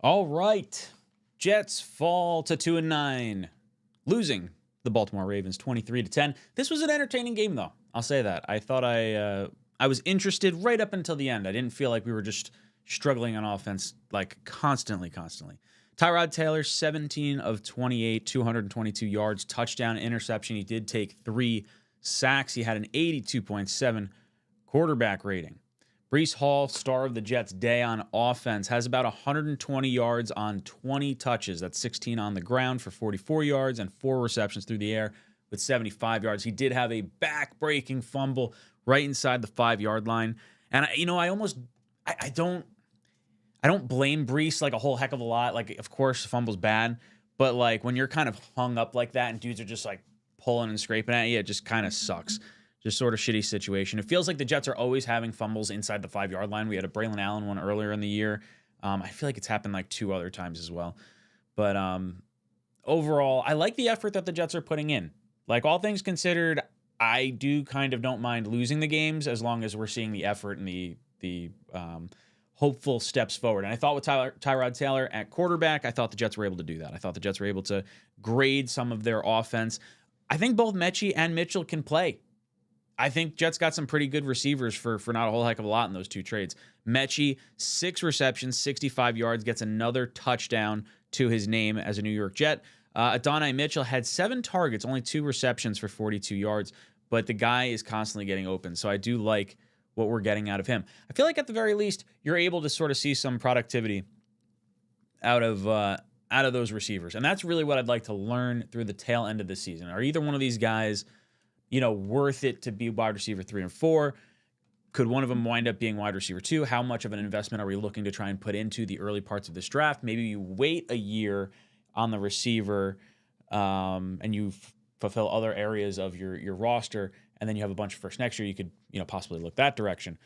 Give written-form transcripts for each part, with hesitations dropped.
All right. Jets fall to 2-9, losing the Baltimore Ravens 23-10. This was an entertaining game, though. I'll say that. I thought I was interested right up until the end. I didn't feel like we were just struggling on offense like constantly. Tyrod Taylor, 17 of 28, 222 yards, touchdown, interception. He did take 3 sacks. He had an 82.7 quarterback rating. Breece Hall, star of the Jets' day on offense, has about 120 yards on 20 touches. That's 16 on the ground for 44 yards and 4 receptions through the air with 75 yards. He did have a back-breaking fumble right inside the 5-yard line. And I don't blame Breece like a whole heck of a lot. Like, of course, the fumble's bad, but like when you're kind of hung up like that and dudes are just like pulling and scraping at you, it just kind of sucks. Just sort of shitty situation. It feels like the Jets are always having fumbles inside the 5-yard line. We had a Braylon Allen one earlier in the year. I feel like it's happened like 2 other times as well. But overall, I like the effort that the Jets are putting in. Like, all things considered, I do kind of don't mind losing the games as long as we're seeing the effort and the hopeful steps forward. And I thought with Tyrod Taylor at quarterback, I thought the Jets were able to do that. I thought the Jets were able to grade some of their offense. I think both Mechie and Mitchell can play. I think Jets got some pretty good receivers for not a whole heck of a lot in those 2 trades. Mechie, 6 receptions, 65 yards, gets another touchdown to his name as a New York Jet. Adonai Mitchell had 7 targets, only 2 receptions for 42 yards, but the guy is constantly getting open, so I do like what we're getting out of him. I feel like at the very least, you're able to sort of see some productivity out of those receivers, and that's really what I'd like to learn through the tail end of the season. Are either one of these guys worth it to be wide receiver 3 and 4? Could one of them wind up being wide receiver 2? How much of an investment are we looking to try and put into the early parts of this draft? Maybe you wait a year on the receiver and you fulfill other areas of your roster, and then you have a bunch of first next year. You could possibly look that direction.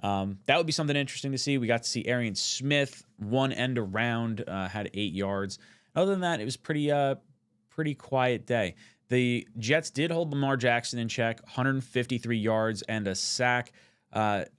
That would be something interesting to see. We got to see Arian Smith one end around, had 8 yards. Other than that, it was pretty quiet day. The Jets did hold Lamar Jackson in check, 153 yards and a sack.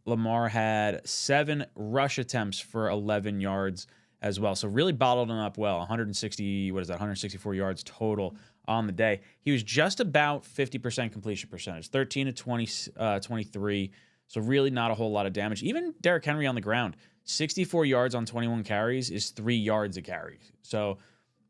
Lamar had 7 rush attempts for 11 yards as well. So really bottled him up well. 164 yards total on the day. He was just about 50% completion percentage, 13 to 23. So really not a whole lot of damage. Even Derrick Henry on the ground, 64 yards on 21 carries is 3 yards a carry. So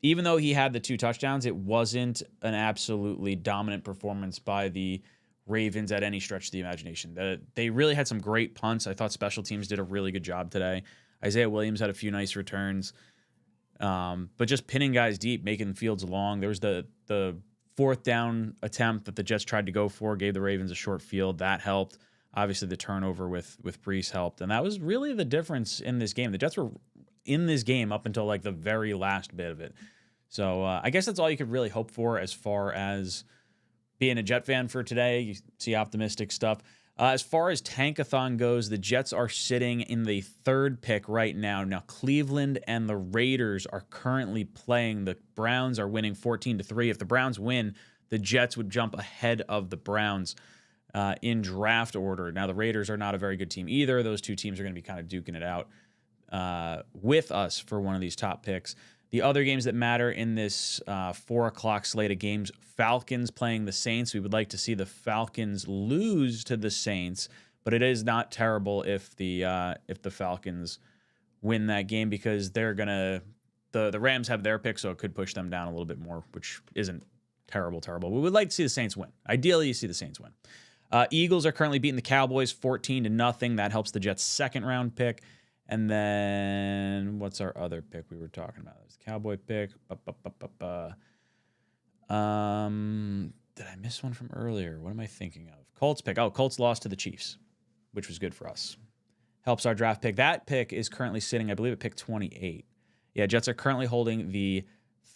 even though he had the 2 touchdowns, it wasn't an absolutely dominant performance by the Ravens at any stretch of the imagination. They really had some great punts. I thought special teams did a really good job today. Isaiah Williams had a few nice returns. But just pinning guys deep, making fields long. There was the 4th down attempt that the Jets tried to go for, gave the Ravens a short field. That helped. Obviously, the turnover with Breece helped. And that was really the difference in this game. The Jets were in this game up until like the very last bit of it. So I guess that's all you could really hope for as far as being a Jet fan for today. You see optimistic stuff. As far as Tankathon goes, the Jets are sitting in the 3rd pick right now. Now, Cleveland and the Raiders are currently playing. The Browns are winning 14-3. If the Browns win, the Jets would jump ahead of the Browns in draft order. Now, the Raiders are not a very good team either. Those 2 teams are going to be kind of duking it out with us for one of these top picks. The other games that matter in this 4 o'clock slate of games, Falcons playing the Saints. We would like to see the Falcons lose to the Saints, but it is not terrible if the Falcons win that game, because they're gonna the Rams have their pick, so it could push them down a little bit more, which isn't terrible. We would like to see the Saints win. Ideally, you see the Saints win. Eagles are currently beating the Cowboys 14-0. That helps the Jets' 2nd round pick. And then what's our other pick we were talking about? It was the Cowboy pick. Did I miss one from earlier? What am I thinking of? Colts pick. Oh, Colts lost to the Chiefs, which was good for us. Helps our draft pick. That pick is currently sitting, I believe, at pick 28. Yeah, Jets are currently holding the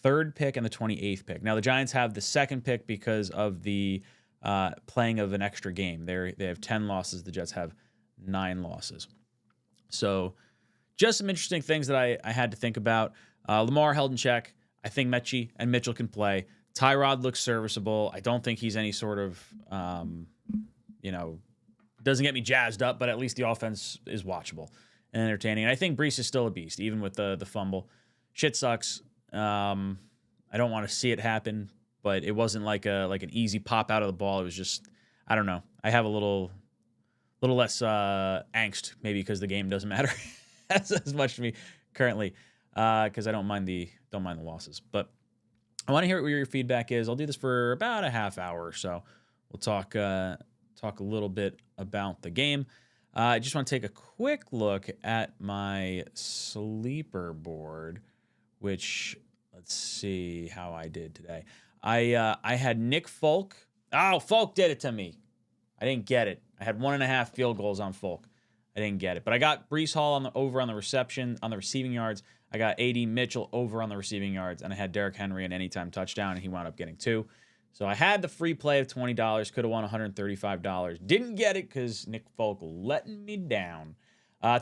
3rd pick and the 28th pick. Now, the Giants have the 2nd pick because of the playing of an extra game. They have 10 losses. The Jets have 9 losses. So just some interesting things that I had to think about. Lamar held in check. I think Mechie and Mitchell can play. Tyrod looks serviceable. I don't think he's any sort of, doesn't get me jazzed up, but at least the offense is watchable. and entertaining. And I think Brees is still a beast, even with the fumble. Shit sucks. I don't want to see it happen, but it wasn't like an easy pop out of the ball. It was just, I don't know. I have a little less angst, maybe because the game doesn't matter as much to me currently, because I don't mind the losses. But I want to hear what your feedback is. I'll do this for about a half hour or so. We'll talk a little bit about the game. I just want to take a quick look at my sleeper board, which, let's see how I did today. I had Nick Folk. Oh, Folk did it to me. I didn't get it. I had 1.5 field goals on Folk. I didn't get it. But I got Brees Hall over on the receiving yards. I got A.D. Mitchell over on the receiving yards. And I had Derrick Henry an anytime touchdown, and he wound up getting 2. So I had the free play of $20. Could have won $135. Didn't get it because Nick Folk letting me down.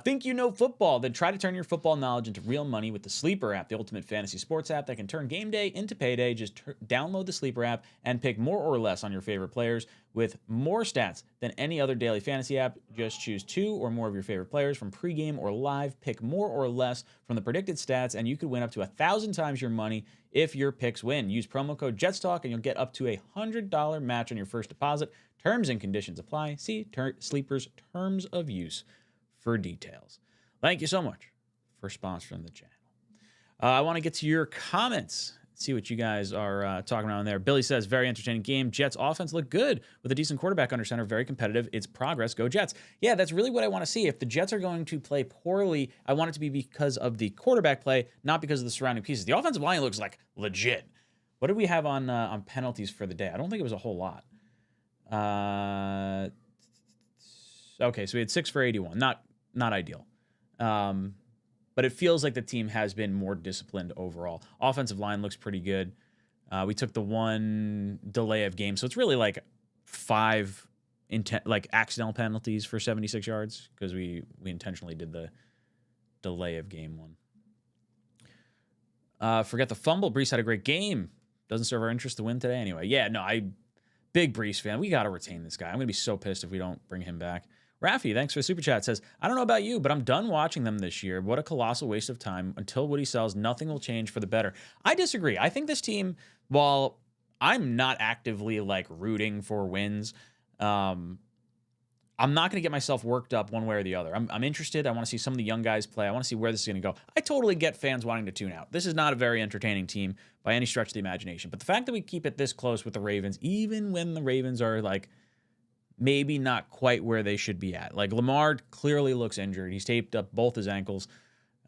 Think you know football? Then try to turn your football knowledge into real money with the Sleeper app, the ultimate fantasy sports app that can turn game day into payday. Just download the Sleeper app and pick more or less on your favorite players with more stats than any other daily fantasy app. Just choose 2 or more of your favorite players from pregame or live. Pick more or less from the predicted stats, and you could win up to 1,000 times your money if your picks win. Use promo code JETSTALK, and you'll get up to a $100 match on your first deposit. Terms and conditions apply. See Sleeper's terms of use for details. Thank you so much for sponsoring the channel. I want to get to your comments, see what you guys are talking about in there. Billy says, very entertaining game. Jets offense looked good with a decent quarterback under center. Very competitive. It's progress. Go Jets. Yeah, that's really what I want to see. If the Jets are going to play poorly, I want it to be because of the quarterback play, not because of the surrounding pieces. The offensive line looks like legit. What did we have on penalties for the day? I don't think it was a whole lot. Okay, so we had 6 for 81. Not ideal. But it feels like the team has been more disciplined overall. Offensive line looks pretty good. We took the 1 delay of game, so it's really like 5 accidental penalties for 76 yards because we intentionally did the delay of game one. Forget the fumble. Brees had a great game. Doesn't serve our interest to win today anyway. Yeah, no, big Brees fan. We got to retain this guy. I'm going to be so pissed if we don't bring him back. Rafi, thanks for the super chat, says, I don't know about you, but I'm done watching them this year. What a colossal waste of time. Until Woody sells, nothing will change for the better. I disagree. I think this team, while I'm not actively rooting for wins, I'm not going to get myself worked up one way or the other. I'm interested. I want to see some of the young guys play. I want to see where this is going to go. I totally get fans wanting to tune out. This is not a very entertaining team by any stretch of the imagination. But the fact that we keep it this close with the Ravens, even when the Ravens are maybe not quite where they should be at. Lamar clearly looks injured. He's taped up both his ankles.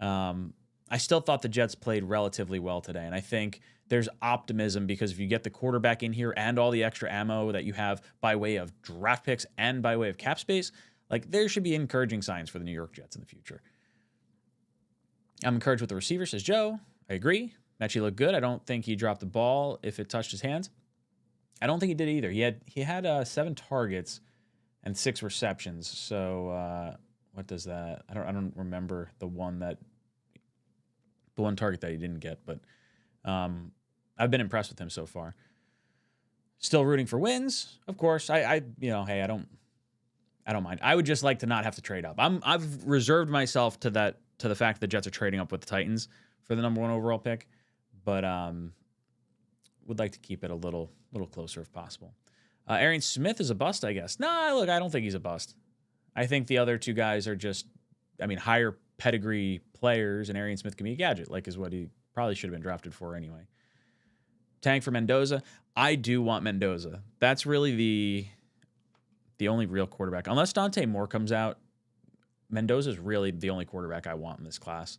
I still thought the Jets played relatively well today, and I think there's optimism because if you get the quarterback in here and all the extra ammo that you have by way of draft picks and by way of cap space, there should be encouraging signs for the New York Jets in the future. I'm encouraged with the receiver, says Joe. I agree. Mechie looked good. I don't think he dropped the ball if it touched his hands. I don't think he did either. He had 7 targets and 6 receptions. So what does that? I don't remember the one target that he didn't get, but I've been impressed with him so far. Still rooting for wins, of course. Hey, I don't mind. I would just like to not have to trade up. I've reserved myself to the fact that the Jets are trading up with the Titans for the number 1 overall pick, but would like to keep it a little closer if possible. Arian Smith is a bust, I guess. Nah, look, I don't think he's a bust. I think the other 2 guys are just, higher pedigree players, and Arian Smith can be a gadget, is what he probably should have been drafted for anyway. Tank for Mendoza. I do want Mendoza. That's really the only real quarterback. Unless Dante Moore comes out, Mendoza is really the only quarterback I want in this class.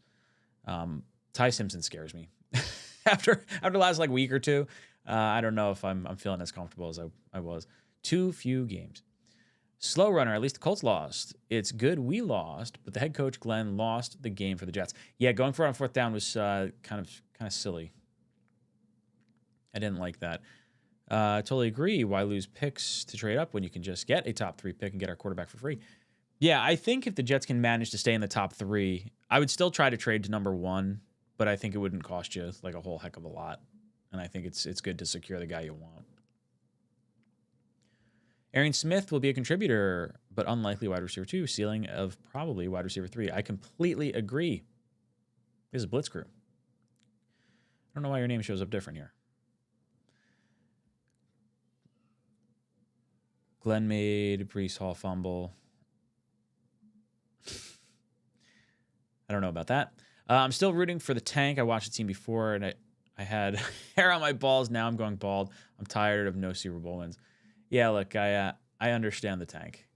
Ty Simpson scares me. After the last week or 2, I don't know if I'm feeling as comfortable as I was. Too few games. Slow runner, at least the Colts lost. It's good we lost, but the head coach, Glenn, lost the game for the Jets. Yeah, going for it on 4th down was kind of silly. I didn't like that. Totally agree. Why lose picks to trade up when you can just get a top 3 pick and get our quarterback for free? Yeah, I think if the Jets can manage to stay in the top 3, I would still try to trade to number 1, but I think it wouldn't cost you a whole heck of a lot. And I think it's good to secure the guy you want. Arian Smith will be a contributor, but unlikely wide receiver 2, ceiling of probably wide receiver 3. I completely agree. This is Blitz Crew. I don't know why your name shows up different here. Glenn made Breece Hall fumble. I don't know about that. I'm still rooting for the tank. I watched the team before, and I had hair on my balls. Now I'm going bald. I'm tired of no Super Bowl wins. Yeah, look, I understand the tank.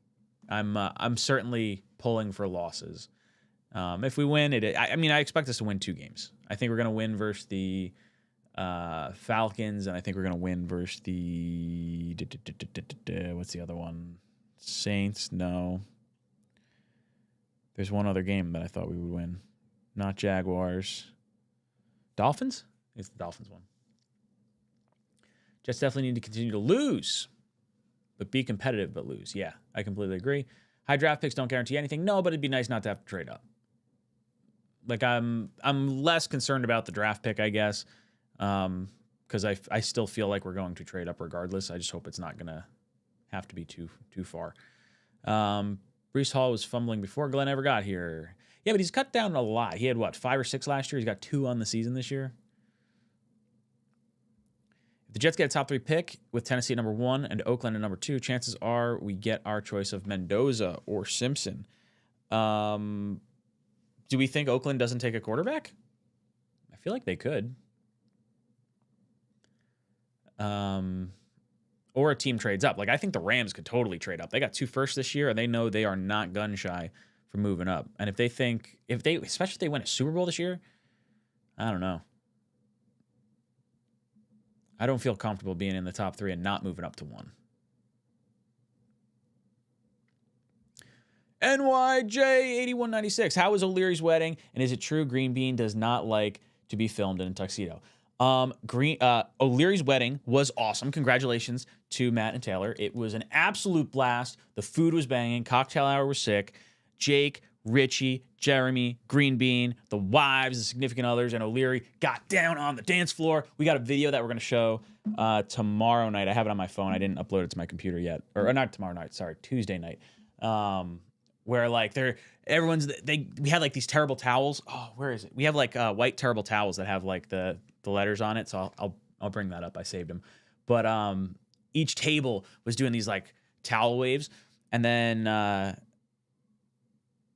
I'm certainly pulling for losses. If we win, I mean, I expect us to win 2 games. I think we're going to win versus the Falcons, and I think we're going to win versus the what's the other one? Saints? No. There's one other game that I thought we would win. Not Jaguars. Dolphins? It's the Dolphins one. Jets definitely need to continue to lose, but be competitive, but lose. Yeah, I completely agree. High draft picks don't guarantee anything. No, but it'd be nice not to have to trade up. Like, I'm less concerned about the draft pick, I guess, because I still feel like we're going to trade up regardless. I just hope it's not going to have to be too far. Breece Hall was fumbling before Glenn ever got here. Yeah, but he's cut down a lot. He had, 5 or 6 last year? He's got 2 on the season this year. If the Jets get a top 3 pick with Tennessee at number 1 and Oakland at number 2, chances are we get our choice of Mendoza or Simpson. Do we think Oakland doesn't take a quarterback? I feel like they could. Or a team trades up. Like, I think the Rams could totally trade up. They got 2 firsts this year, and they know they are not gun shy for moving up. And especially if they win a Super Bowl this year, I don't know. I don't feel comfortable being in the top 3 and not moving up to 1. NYJ8196. How was O'Leary's wedding? And is it true Green Bean does not like to be filmed in a tuxedo? O'Leary's wedding was awesome. Congratulations to Matt and Taylor. It was an absolute blast. The food was banging. Cocktail hour was sick. Jake, Richie, Jeremy, Green Bean, the wives, the significant others, and O'Leary got down on the dance floor. We got a video that we're going to show tomorrow night. I have it on my phone. I didn't upload it to my computer yet. Or not tomorrow night. Sorry, Tuesday night. Where like we had like these terrible towels. Oh, where is it? We have like white terrible towels that have like the letters on it. So I'll bring that up. I saved them. But each table was doing these like towel waves, and then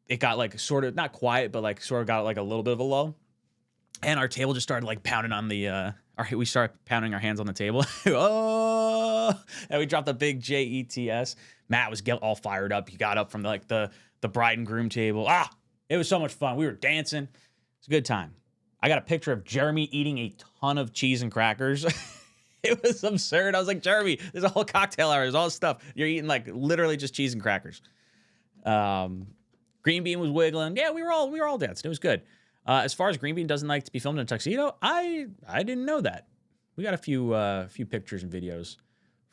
it got like sort of not quiet, but like sort of got like a little bit of a lull, and our table just started like pounding on the. We started pounding our hands on the table. Oh, and we dropped a big JETS. Matt was all fired up. He got up from like the bride and groom table. It was so much fun. We were dancing. It's a good time. I got a picture of Jeremy eating a ton of cheese and crackers. It was absurd. I was like, Jeremy, there's a whole cocktail hour. There's all this stuff. You're eating like literally just cheese and crackers. Green Bean was wiggling. Yeah, we were all dancing. It was good. As far as Green Bean doesn't like to be filmed in a tuxedo, I didn't know that. We got a few pictures and videos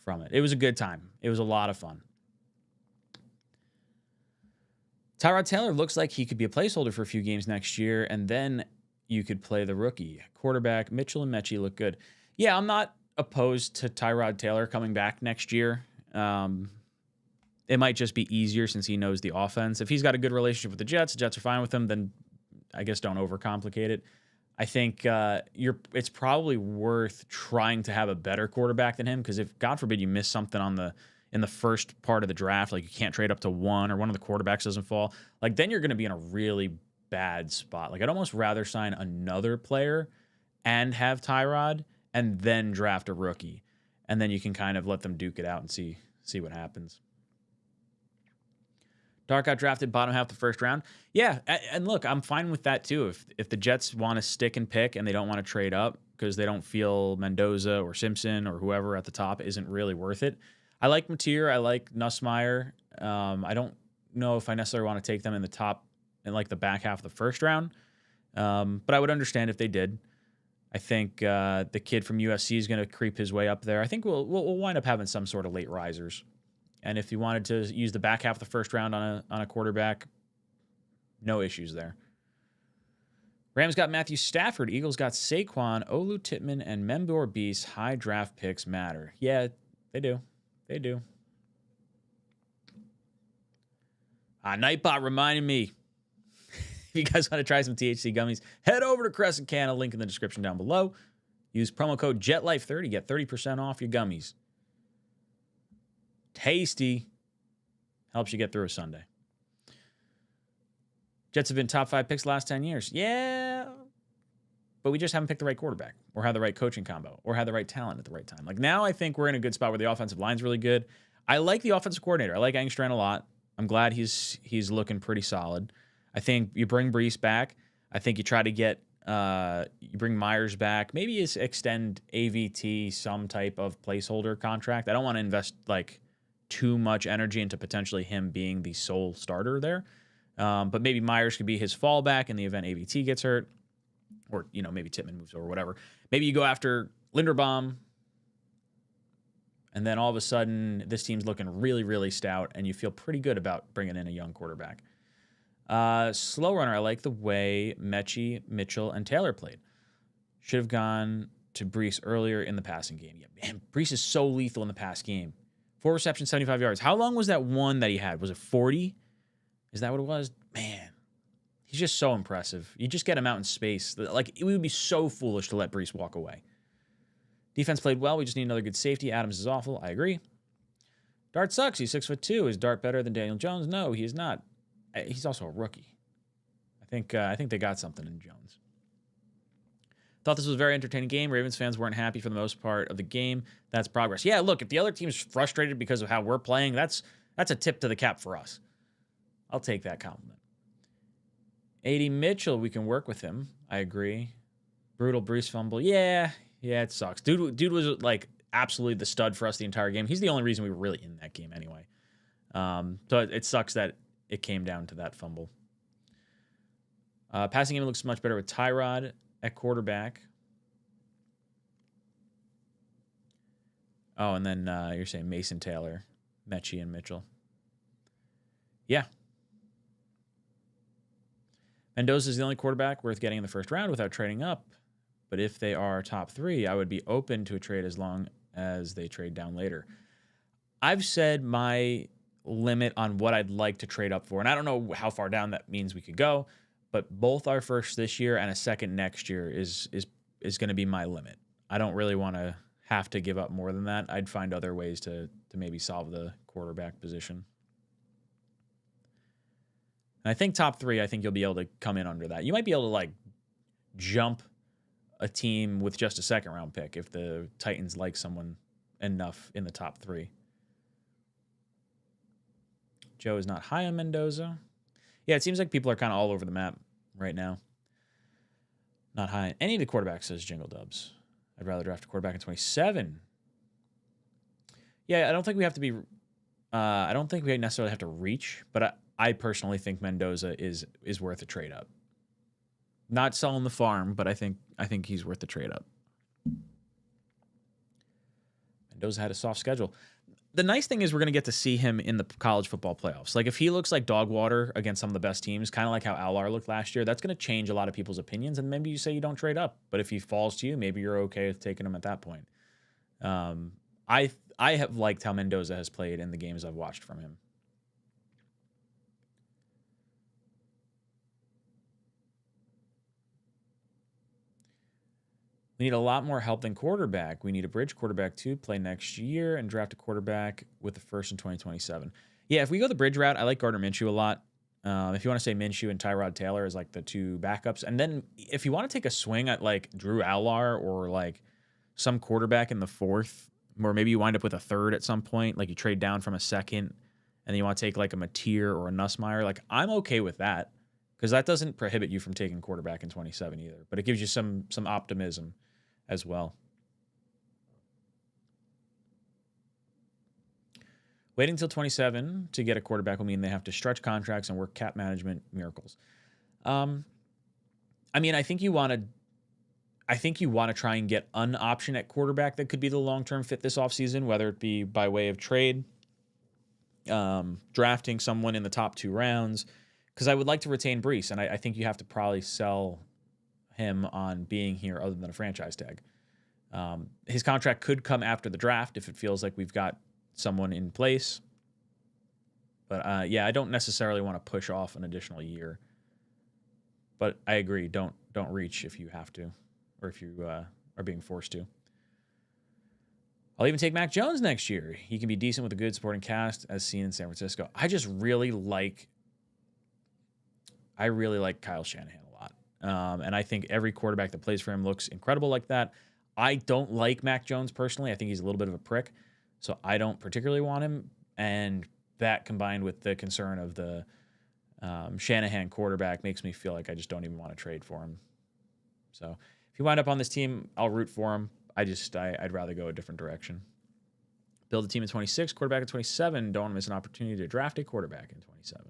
from it. It was a good time. It was a lot of fun. Tyrod Taylor looks like he could be a placeholder for a few games next year, and then you could play the rookie. Quarterback Mitchell and Mechie look good. Yeah, I'm not opposed to Tyrod Taylor coming back next year. It might just be easier since he knows the offense. If he's got a good relationship with the Jets are fine with him, then I guess don't overcomplicate it. I think it's probably worth trying to have a better quarterback than him, because if, God forbid, you miss something in the first part of the draft, like you can't trade up to 1 or one of the quarterbacks doesn't fall, like then you're going to be in a really bad spot. Like I'd almost rather sign another player and have Tyrod and then draft a rookie, and then you can kind of let them duke it out and see what happens. Dark got drafted bottom half the first round. Yeah, and look, I'm fine with that too. If the Jets want to stick and pick and they don't want to trade up because they don't feel Mendoza or Simpson or whoever at the top isn't really worth it. I like Mateer. I like Nussmeier. I don't know if I necessarily want to take them in the top, in like the back half of the first round. But I would understand if they did. I think the kid from USC is going to creep his way up there. I think we'll wind up having some sort of late risers. And if you wanted to use the back half of the first round on a quarterback, no issues there. Rams got Matthew Stafford. Eagles got Saquon, Olu Tippmann, and Member Beast. High draft picks matter. Yeah, they do. They do. Nightbot reminded me. If you guys want to try some THC gummies, head over to Crescent Canna, link in the description down below. Use promo code JETLIFE30, get 30% off your gummies. Tasty. Helps you get through a Sunday. Jets have been top 5 picks the last 10 years. Yeah, but we just haven't picked the right quarterback or had the right coaching combo or had the right talent at the right time. Like now I think we're in a good spot where the offensive line's really good. I like the offensive coordinator. I like Engstrand a lot. I'm glad he's looking pretty solid. I think you bring Brees back. I think you try to get you bring Myers back. Maybe you extend AVT some type of placeholder contract. I don't want to invest like too much energy into potentially him being the sole starter there. But maybe Myers could be his fallback in the event AVT gets hurt, or maybe Tittman moves over, whatever. Maybe you go after Linderbaum, and then all of a sudden this team's looking really, really stout, and you feel pretty good about bringing in a young quarterback. Slow runner, I like the way Mechie, Mitchell, and Taylor played. Should have gone to Brees earlier in the passing game. Yeah, man, Brees is so lethal in the pass game. 4 receptions, 75 yards. How long was that one that he had? Was it 40? Is that what it was? Man, he's just so impressive. You just get him out in space. Like, it would be so foolish to let Brees walk away. Defense played well. We just need another good safety. Adams is awful. I agree. Dart sucks. He's 6'2". Is Dart better than Daniel Jones? No, he is not. He's also a rookie. I think they got something in Jones. Thought this was a very entertaining game. Ravens fans weren't happy for the most part of the game. That's progress. Yeah, look, if the other team's frustrated because of how we're playing, that's a tip to the cap for us. I'll take that compliment. 80 Mitchell, we can work with him. I agree. Brutal Brees fumble. Yeah, it sucks. Dude was like absolutely the stud for us the entire game. He's the only reason we were really in that game anyway. So it sucks that it came down to that fumble. Passing game looks much better with Tyrod at quarterback. Oh, and then you're saying Mason Taylor, Mechie, and Mitchell. Yeah. Mendoza is the only quarterback worth getting in the first round without trading up. But if they are top 3, I would be open to a trade as long as they trade down later. I've said my limit on what I'd like to trade up for, and I don't know how far down that means we could go, but both our first this year and a second next year is going to be my limit. I don't really want to have to give up more than that. I'd find other ways to maybe solve the quarterback position. And I think top 3, I think you'll be able to come in under that. You might be able to like jump a team with just a second round pick if the Titans like someone enough in the top 3. Joe is not high on Mendoza. Yeah, it seems like people are kind of all over the map right now. Not high on any of the quarterbacks, says Jingle Dubs. I'd rather draft a quarterback in 27. Yeah, I don't think we have to be. I don't think we necessarily have to reach, but I personally think Mendoza is worth a trade up. Not selling the farm, but I think he's worth the trade up. Mendoza had a soft schedule. The nice thing is we're going to get to see him in the college football playoffs. Like if he looks like dog water against some of the best teams, kind of like how Al-R looked last year, that's going to change a lot of people's opinions. And maybe you say you don't trade up, but if he falls to you, maybe you're okay with taking him at that point. I have liked how Mendoza has played in the games I've watched from him. We need a lot more help than quarterback. We need a bridge quarterback to play next year and draft a quarterback with the first in 2027. Yeah, if we go the bridge route, I like Gardner Minshew a lot. If you want to say Minshew and Tyrod Taylor as like the 2 backups. And then if you want to take a swing at like Drew Al-R or like some quarterback in the 4th, or maybe you wind up with a 3rd at some point, like you trade down from a 2nd and then you want to take like a Mateer or a Nussmeier, like I'm okay with that because that doesn't prohibit you from taking quarterback in 27 either, but it gives you some optimism as well. Waiting until 27 to get a quarterback will mean they have to stretch contracts and work cap management miracles. I mean, I think you want to try and get an option at quarterback that could be the long-term fit this offseason, whether it be by way of trade, drafting someone in the top 2 rounds, because I would like to retain Brees, and I think you have to probably sell him on being here other than a franchise tag. His contract could come after the draft if it feels like we've got someone in place. But yeah, I don't necessarily want to push off an additional year. But I agree, don't reach if you have to, or if you are being forced to. I'll even take Mac Jones next year. He can be decent with a good supporting cast, as seen in San Francisco. I really like Kyle Shanahan a lot. And I think every quarterback that plays for him looks incredible like that. I don't like Mac Jones personally. I think he's a little bit of a prick. So I don't particularly want him. And that combined with the concern of the Shanahan quarterback makes me feel like I just don't even want to trade for him. So if you wind up on this team, I'll root for him. I'd rather go a different direction. Build a team at 26, quarterback at 27. Don't want to miss an opportunity to draft a quarterback in 27.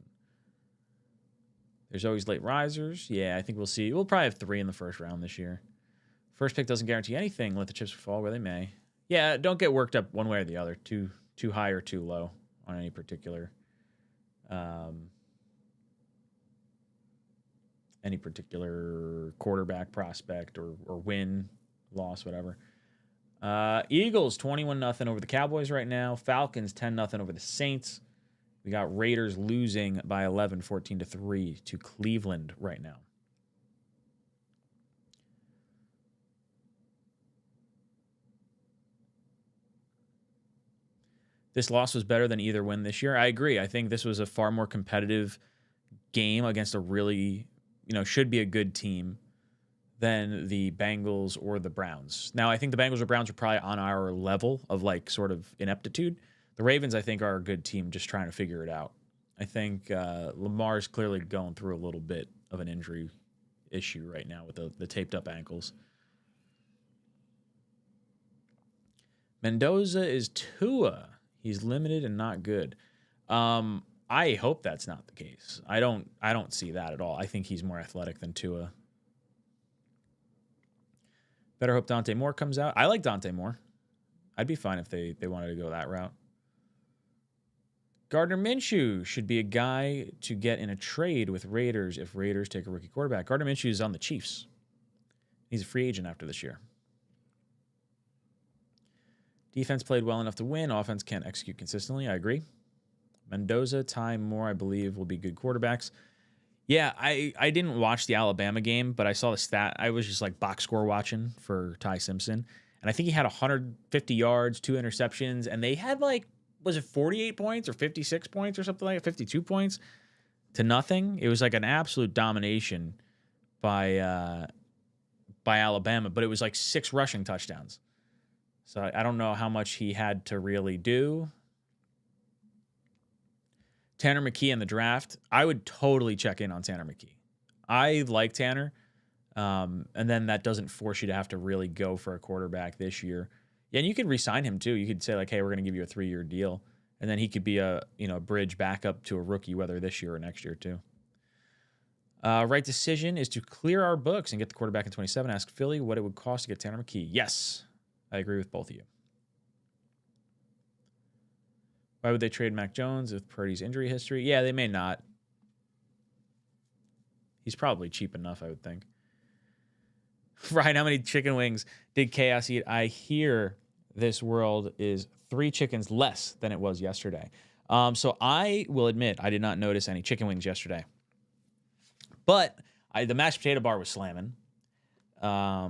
There's always late risers. Yeah, I think we'll see. We'll probably have 3 in the first round this year. First pick doesn't guarantee anything. Let the chips fall where they may. Yeah, don't get worked up one way or the other. Too high or too low on any particular quarterback prospect or win, loss, whatever. Eagles 21-0 over the Cowboys right now. Falcons 10-0 over the Saints. We got Raiders losing by 11, 14-3 to Cleveland right now. This loss was better than either win this year. I agree. I think this was a far more competitive game against a really, should be a good team than the Bengals or the Browns. Now, I think the Bengals or Browns are probably on our level of sort of ineptitude. The Ravens, I think, are a good team just trying to figure it out. I think Lamar's clearly going through a little bit of an injury issue right now with the taped up ankles. Mendoza is Tua. He's limited and not good. I hope that's not the case. I don't see that at all. I think he's more athletic than Tua. Better hope Dante Moore comes out. I like Dante Moore. I'd be fine if they wanted to go that route. Gardner Minshew should be a guy to get in a trade with Raiders if Raiders take a rookie quarterback. Gardner Minshew is on the Chiefs. He's a free agent after this year. Defense played well enough to win. Offense can't execute consistently. I agree. Mendoza, Ty Moore, I believe, will be good quarterbacks. Yeah, I didn't watch the Alabama game, but I saw the stat. I was just box score watching for Ty Simpson. And I think he had 150 yards, 2 interceptions, and they had was it 48 points or 56 points or something like that, 52 points to nothing? It was an absolute domination by Alabama, but it was 6 rushing touchdowns. So I don't know how much he had to really do. Tanner McKee in the draft. I would totally check in on Tanner McKee. I like Tanner. And then that doesn't force you to have to really go for a quarterback this year. Yeah, and you could re-sign him too. You could say hey, we're going to give you a 3-year deal. And then he could be a bridge backup to a rookie, whether this year or next year too. Right decision is to clear our books and get the quarterback in 27. Ask Philly what it would cost to get Tanner McKee. Yes, I agree with both of you. Why would they trade Mac Jones with Purdy's injury history? Yeah, they may not. He's probably cheap enough, I would think. Ryan, how many chicken wings did Chaos eat? I hear this world is 3 chickens less than it was yesterday. So I will admit I did not notice any chicken wings yesterday. But the mashed potato bar was slamming. I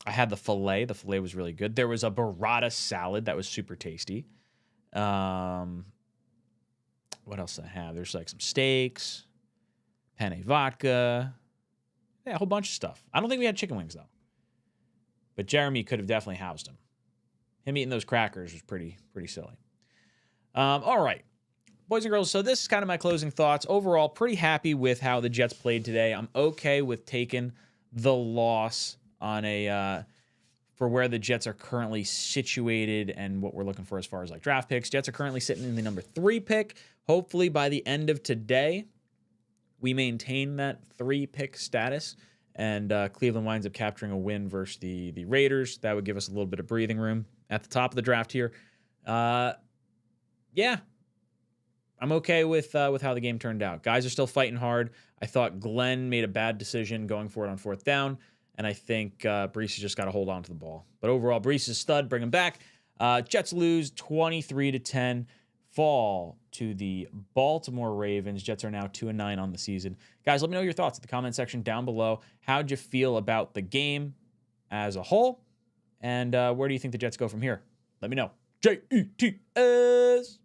had the filet. The filet was really good. There was a burrata salad that was super tasty. What else did I have? There's some steaks, penne vodka. Yeah, a whole bunch of stuff. I don't think we had chicken wings, though. But Jeremy could have definitely housed him. Him eating those crackers was pretty silly. All right. Boys and girls, so this is kind of my closing thoughts. Overall, pretty happy with how the Jets played today. I'm okay with taking the loss on for where the Jets are currently situated and what we're looking for as far as draft picks. Jets are currently sitting in the number 3 pick. Hopefully by the end of today, we maintain that 3-pick status, and Cleveland winds up capturing a win versus the Raiders. That would give us a little bit of breathing room at the top of the draft here. Yeah, I'm okay with how the game turned out. Guys are still fighting hard. I thought Glenn made a bad decision going for it on 4th down, and I think Brees has just got to hold on to the ball. But overall, Brees is a stud. Bring him back. Jets lose 23-10. fall to the Baltimore Ravens. Jets are now 2-9 on the season. Guys, let me know your thoughts in the comment section down below. How'd you feel about the game as a whole? And where do you think the Jets go from here? Let me know. JETS.